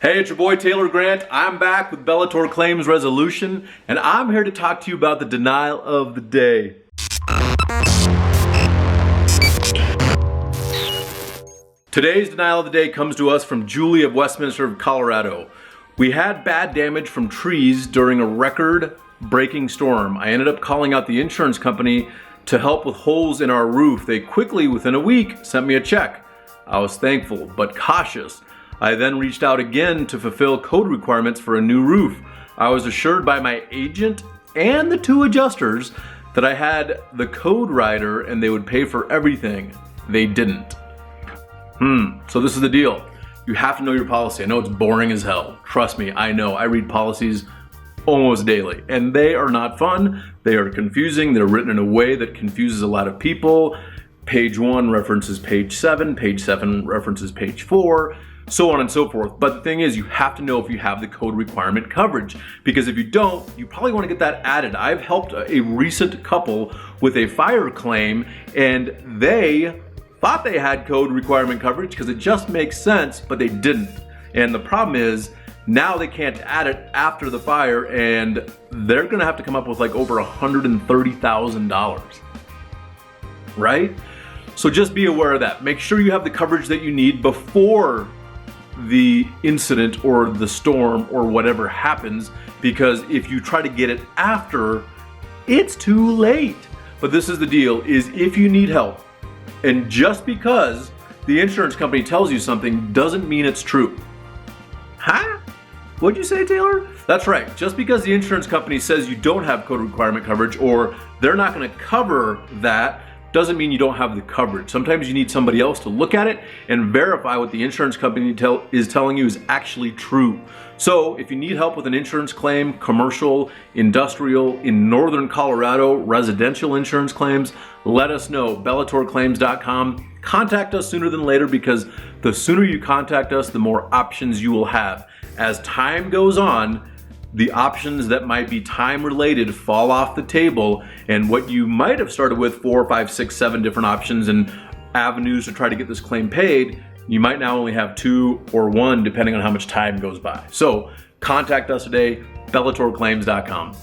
Hey, it's your boy Taylor Grant. I'm back with Bellator Claims Resolution, and I'm here to talk to you about the denial of the day. Today's denial of the day comes to us from Julie of Westminster, Colorado. We had bad damage from trees during a record-breaking storm. I ended up calling out the insurance company to help with holes in our roof. They quickly, within a week, sent me a check. I was thankful, but cautious. I then reached out again to fulfill code requirements for a new roof. I was assured by my agent and the two adjusters that I had the code rider and they would pay for everything. They didn't. So this is the deal. You have to know your policy. I know it's boring as hell. Trust me, I know. I read policies almost daily and they are not fun. They are confusing. They're written in a way that confuses a lot of people. Page 1 references page 7, page 7 references page 4, so on and so forth. But the thing is, you have to know if you have the code requirement coverage, because if you don't, you probably want to get that added. I've helped a recent couple with a fire claim and they thought they had code requirement coverage because it just makes sense, but they didn't. And the problem is now they can't add it after the fire and they're gonna have to come up with like over $130,000, right? So just be aware of that. Make sure you have the coverage that you need before the incident or the storm or whatever happens, because if you try to get it after, it's too late. But this is the deal, is if you need help, and just because the insurance company tells you something doesn't mean it's true. Huh? What'd you say, Taylor? That's right. Just because the insurance company says you don't have code requirement coverage or they're not going to cover that doesn't mean you don't have the coverage. Sometimes you need somebody else to look at it and verify what the insurance company is telling you is actually true. So if you need help with an insurance claim, commercial, industrial, in northern Colorado, residential insurance claims, let us know. BellatorClaims.com. Contact us sooner than later, because the sooner you contact us, the more options you will have. As time goes on, the options that might be time related fall off the table, and what you might have started with 4, 5, 6, 7 different options and avenues to try to get this claim paid, you might now only have 2 or 1 depending on how much time goes by. So contact us today, BellatorClaims.com.